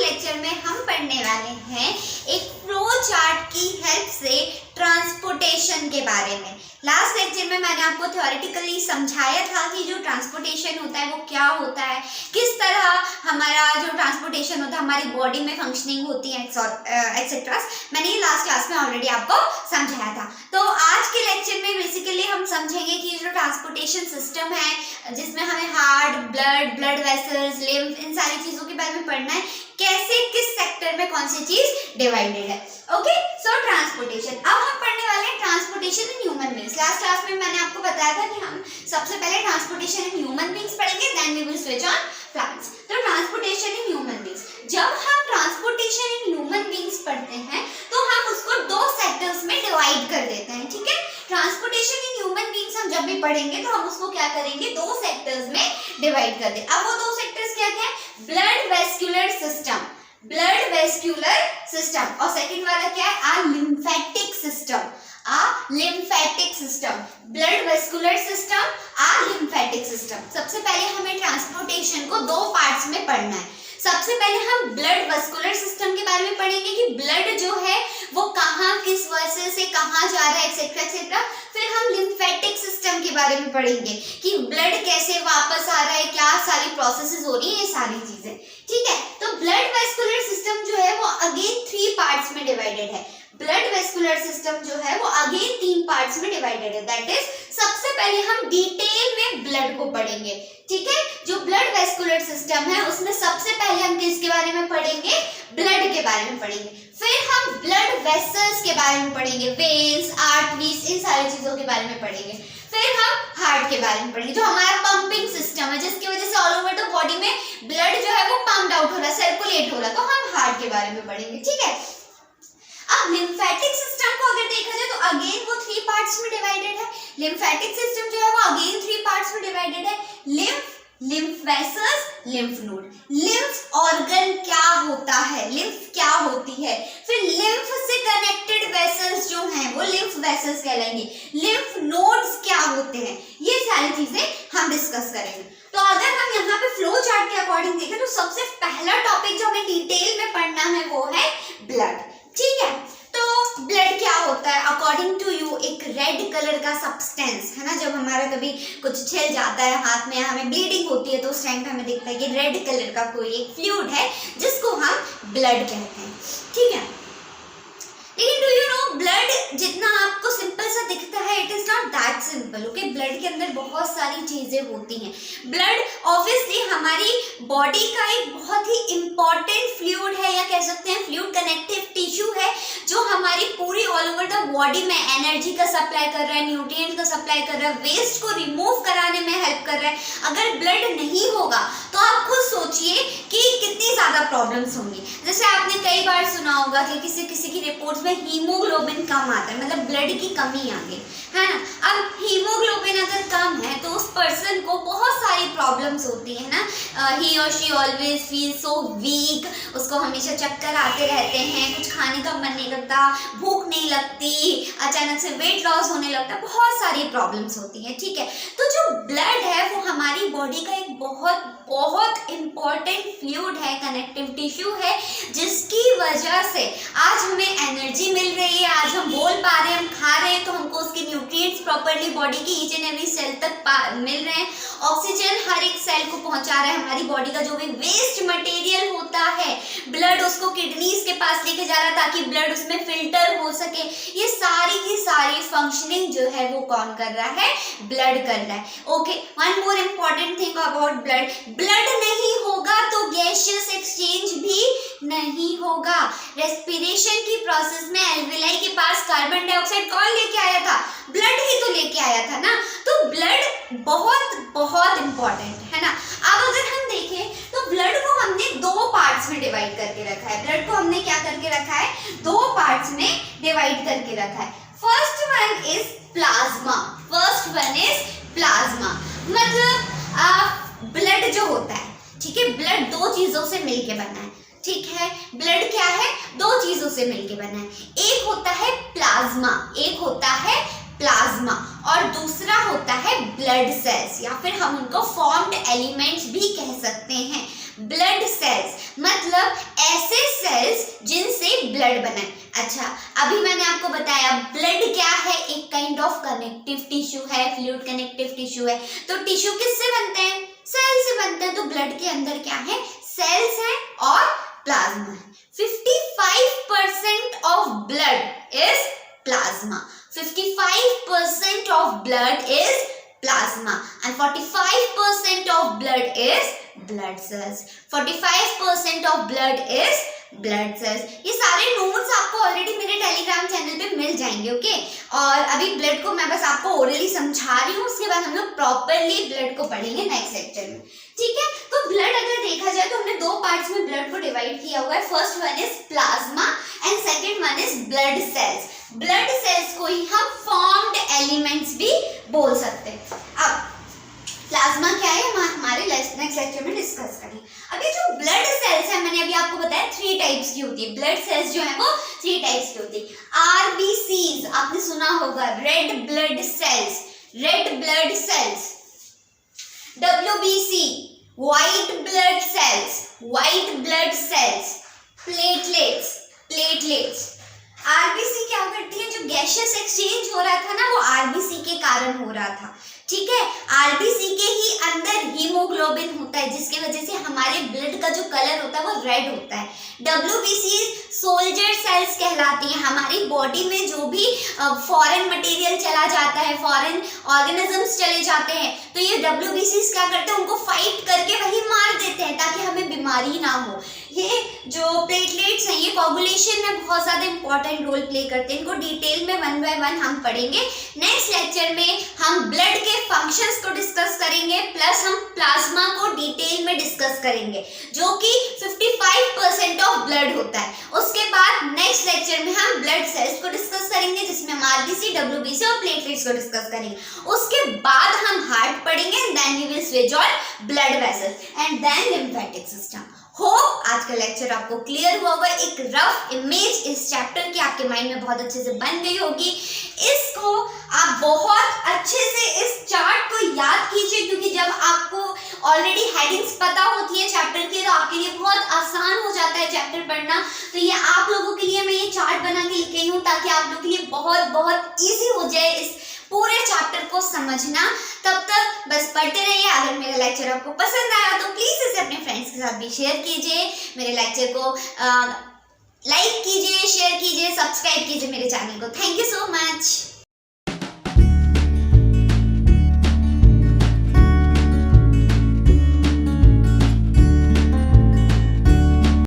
Lecture में हम पढ़ने वाले हैं एक फ्लो चार्ट की हेल्प से ट्रांसपोर्टेशन के बारे में। लास्ट लेक्चर में मैंने आपको थ्योरेटिकली समझाया था कि जो ट्रांसपोर्टेशन होता है वो क्या होता है, किस तरह हमारा जो ट्रांसपोर्टेशन होता है हमारी बॉडी में फंक्शनिंग होती है एक्सेट्रा। मैंने ये लास्ट क्लास में ऑलरेडी आपको समझाया था। तो आज के लेक्चर में बेसिकली हम समझेंगे कि जो ट्रांसपोर्टेशन सिस्टम है जिसमें हमें हार्ट, ब्लड वेसल्स, लिम्फ, इन सारी चीज़ों के बारे में पढ़ना है, कैसे किस सेक्टर में कौन सी चीज़ डिवाइडेड है। Okay, so transportation. अब हम पढ़ने वाले हैं transportation in human beings. Last class में मैंने आपको बताया था कि हम सबसे पहले ट्रांसपोर्टेशन इन ह्यूमन बींग्स पढ़ेंगे, then we will switch on plants. तो ट्रांसपोर्टेशन इन ह्यूमन बींग्स, जब हम ट्रांसपोर्टेशन इन ह्यूमन बींग्स पढ़ते हैं तो हम उसको दो सेक्टर्स में डिवाइड कर देते हैं। ठीक है, ट्रांसपोर्टेशन इन ह्यूमन बींग्स हम जब भी पढ़ेंगे तो हम उसको क्या करेंगे, दो सेक्टर्स में डिवाइड कर दें। अब वो दो सेक्टर्स क्या क्या है? Blood vascular system, blood vascular system, और सेकंड वाला क्या है? आ lymphatic system, lymphatic system, blood vascular system, lymphatic system. सबसे पहले हमें ट्रांसपोर्टेशन को दो पार्ट्स में पढ़ना है। सबसे पहले हम ब्लड वेस्कुलर सिस्टम के बारे में पढ़ेंगे कि ब्लड जो है वो कहाँ, किस वजह से कहाँ जा रहा है, एक्सेट्रा एक्सेट्रा। फिर हम लिम्फेटिक सिस्टम के बारे में पढ़ेंगे कि ब्लड कैसे वापस आ रहा है, क्या सारी प्रोसेसेस हो रही है, ये सारी चीजें। ठीक है, तो ब्लड वेस्कुलर सिस्टम जो है वो अगेन 3 पार्ट्स में डिवाइडेड है। ब्लड वेस्कुलर सिस्टम जो है वो अगेन 3 पार्ट्स में डिवाइडेड है। दैट इज, सबसे पहले हम डिटेल में ब्लड को पढ़ेंगे। ठीक है, जो ब्लड वेस्कुलर सिस्टम है उसमें सबसे पहले हम किसके बारे में पढ़ेंगे? ब्लड के बारे में पढ़ेंगे। फिर हम ब्लड वेसल्स के बारे में पढ़ेंगे, वेन्स, आर्टरीज, इन सारी चीजों के बारे में पढ़ेंगे। फिर हम हार्ट के बारे में पढ़ेंगे, जो हमारा पंपिंग सिस्टम है जिसकी वजह से ऑल ओवर द बॉडी में ब्लड जो है वो पंप्ड आउट हो रहा है, सर्कुलेट हो रहा है, तो हम हार्ट के बारे में पढ़ेंगे। ठीक है, अब लिम्फेटिक सिस्टम को अगर देखा जाए तो अगेन वो 3 पार्ट्स में डिवाइडेड है। लिम्फेटिक सिस्टम जो है वो अगेन 3 पार्ट्स में डिवाइडेड है। Lymph vessels, lymph node. Lymph organ क्या होता है, लिम्फ क्या होती है, फिर लिम्फ से कनेक्टेड वेसल्स जो हैं वो लिम्फ वेसल्स कहलाएंगे। लिम्फ नोड्स क्या होते हैं, ये सारी चीजें हम डिस्कस करेंगे। तो अगर हम यहाँ पे फ्लो चार्ट के अकॉर्डिंग देखें तो सबसे पहला टॉपिक जो हमें डिटेल में पढ़ना है वो है ब्लड। ठीक है, तो ब्लड क्या होता है अकॉर्डिंग टू यू? एक रेड कलर का सब्सटेंस है ना, जब हमारा कभी कुछ छिल जाता है हाथ में, हमें ब्लीडिंग होती है तो उस टाइम पे हमें दिखता है कि रेड कलर का कोई एक फ्लूइड है जिसको हम ब्लड कहते हैं। ठीक है, लेकिन डू यू नो ब्लड जितना आपको सिंपल सा दिखता है, it is not that simple. Okay, blood के अंदर बहुत सारी चीजें होती हैं। ब्लड ऑब्वियसली हमारी बॉडी का एक बहुत ही इंपॉर्टेंट फ्लूइड है, या कह सकते हैं फ्लूइड कनेक्टिव टिश्यू है, जो हमारी पूरी ऑल ओवर द बॉडी में एनर्जी का सप्लाई कर रहा है, न्यूट्रिएंट का सप्लाई कर रहा है, वेस्ट को रिमूव कराने में हेल्प कर रहा है। अगर ब्लड नहीं होगा तो आप खुद सोचिए कि कितनी ज्यादा प्रॉब्लम्स होंगी। जैसे आपने कई बार सुना होगा कि किसी की रिपोर्ट्स में हीमोग्लोबिन कम आता है, मतलब ब्लड की कमी आ गई है ना। अब हीमोग्लोबिन अगर कम है तो उस पर्सन को बहुत सारी प्रॉब्लम्स होती है ना। ही और she always feel so weak, उसको हमेशा चक्कर आते रहते हैं, कुछ खाने का मन नहीं करता, भूख नहीं लगती, अचानक से वेट लॉस होने लगता है, बहुत सारी प्रॉब्लम्स होती हैं। ठीक है, तो जो ब्लड है वो हमारी बॉडी का एक बहुत बहुत इंपॉर्टेंट फ्लूइड है, कनेक्टिव टिश्यू है, जिसकी वजह से आज हमें एनर्जी मिल रही है, आज हम बोल पा रहे हैं, हम खा रहे हैं तो हमको उसके न्यूट्रिएंट्स प्रॉपर्ली बॉडी की ईच एंड एवरी सेल तक मिल रहे हैं। ऑक्सीजन हर एक सेल को पहुंचा रहा है। हमारी बॉडी का जो भी वेस्ट मटेरियल होता है, ब्लड उसको किडनीज के पास लेके जा रहा है ताकि ब्लड उसमें फिल्टर हो सके। ये सारी की सारी फंक्शनिंग जो है वो कौन कर रहा है? ब्लड कर रहा है। Okay, one more important thing about blood, blood नहीं होगा तो गैसियस एक्सचेंज भी नहीं होगा। रेस्पिरेशन की प्रोसेस में एल्विलाई के पास कार्बन डाइऑक्साइड कौन लेके आया था? ब्लड ही तो लेके आया था ना। तो ब्लड बहुत बहुत इंपॉर्टेंट है ना। अब अगर हम देखें तो ब्लड को हमने 2 पार्ट्स में डिवाइड करके रखा है। ब्लड को हमने क्या करके रखा है? 2 पार्ट्स में डिवाइड करके रखा है। First one is plasma, first one is plasma. मतलब ब्लड जो होता है, ठीक है, ब्लड 2 चीजों से मिलके बना है। ठीक है, ब्लड क्या है? 2 चीजों से मिलके बना है। एक होता है प्लाज्मा, एक होता है प्लाज्मा, और दूसरा होता है ब्लड सेल्स, या फिर हम उनको फॉर्म्ड एलिमेंट्स भी कह सकते हैं। ब्लड सेल्स मतलब ब्लड बनाए। अच्छा, अभी मैंने आपको बताया ब्लड क्या है, एक काइंड ऑफ कनेक्टिव टिश्यू है, फ्लूइड कनेक्टिव टिश्यू है। तो टिश्यू किससे बनते हैं? सेल से बनते हैं। तो ब्लड के अंदर क्या है? सेल्स हैं और प्लाज्मा है। 55% of blood is plasma, 55% of blood is plasma and 45% of blood is blood cells, 45% of blood is blood cells। ये सारे नोट्स आपको ऑलरेडी मेरे टेलीग्राम चैनल पे मिल जाएंगे, ओके। और अभी ब्लड को मैं बस आपको ओरली समझा रही हूँ, उसके बाद हम लोग प्रॉपरली ब्लड को पढ़ेंगे नेक्स्ट लेक्चर में, ठीक है। तो ब्लड अगर देखा जाए तो हमने दो पार्ट्स में ब्लड को डिवाइड किया हुआ है। First one is plasma and second one is blood cells. Blood cells को ही हम फॉर्म्ड एलिमेंट्स भी बोल सकते हैं। अब प्लाज्मा क्या है हम हमारे नेक्स्ट लेक्चर में डिस्कस करेंगे। अभी जो ब्लड सेल्स है, मैंने अभी आपको बताया 3 टाइप्स की होती है। ब्लड सेल्स जो है वो 3 टाइप्स की होती है। आरबीसीज आपने सुना होगा, red blood cells, red blood cells. WBC white blood cells, white blood cells. Platelets, platelets. RBC क्या करती है? जो गैसियस एक्सचेंज हो रहा था ना, वो आरबीसी के कारण हो रहा था, ठीक है। आरबीसी के ही अंदर हीमोग्लोबिन होता है, जिसकी वजह से हमारे ब्लड का जो कलर होता है वो रेड होता है। डब्ल्यूबीसी सोल्जर सेल्स कहलाती हैं। हमारी बॉडी में जो भी फॉरेन मटेरियल चला जाता है, फॉरेन ऑर्गेनिजम्स चले जाते हैं, तो ये डब्ल्यूबीसी क्या करते हैं? उनको फाइट करके वही मार देते हैं ताकि हमें बीमारी ना हो। ये जो प्लेटलेट्स हैं, ये कोगुलेशन में बहुत ज़्यादा इंपॉर्टेंट रोल प्ले करते हैं। इनको डिटेल में 1 बाय 1 हम पढ़ेंगे। नेक्स्ट लेक्चर में हम ब्लड के फंक्शंस को डिस्कस करेंगे, प्लस हम प्लाज्मा को डिटेल में डिस्कस करेंगे, जो कि 55% ऑफ ब्लड होता है। उसके बाद नेक्स्ट लेक्चर में हम ब्लड सेल्स को डिस्कस करेंगे, जिसमें हम आरबीसी, डब्ल्यूबीसी और प्लेटलेट्स को डिस्कस करेंगे। उसके बाद हम हार्ट पढ़ेंगे, then we will switch on blood vessels and then lymphatic system. Hope आज का लेक्चर आपको क्लियर हुआ होगा। एक रफ इमेज इस चैप्टर की आपके माइंड में बहुत अच्छे से बन गई होगी। इसको आप बहुत अच्छे से इस चार्ट को याद कीजिए, क्योंकि जब आपको ऑलरेडी हेडिंग्स पता होती है चैप्टर की, तो आपके लिए बहुत आसान हो जाता है चैप्टर पढ़ना। तो ये आप लोगों के लिए मैं ये चार्ट बना के लिख रही हूँ, ताकि आप लोगों के लिए बहुत बहुत ईजी हो जाए इस पूरे चैप्टर को समझना। तब तक बस पढ़ते रहिए। अगर मेरा लेक्चर आपको पसंद आया तो प्लीज़ इसे अपने फ्रेंड्स के साथ भी शेयर कीजिए। मेरे लेक्चर को लाइक कीजिए, शेयर कीजिए, सब्सक्राइब कीजिए मेरे चैनल को। Thank you so much.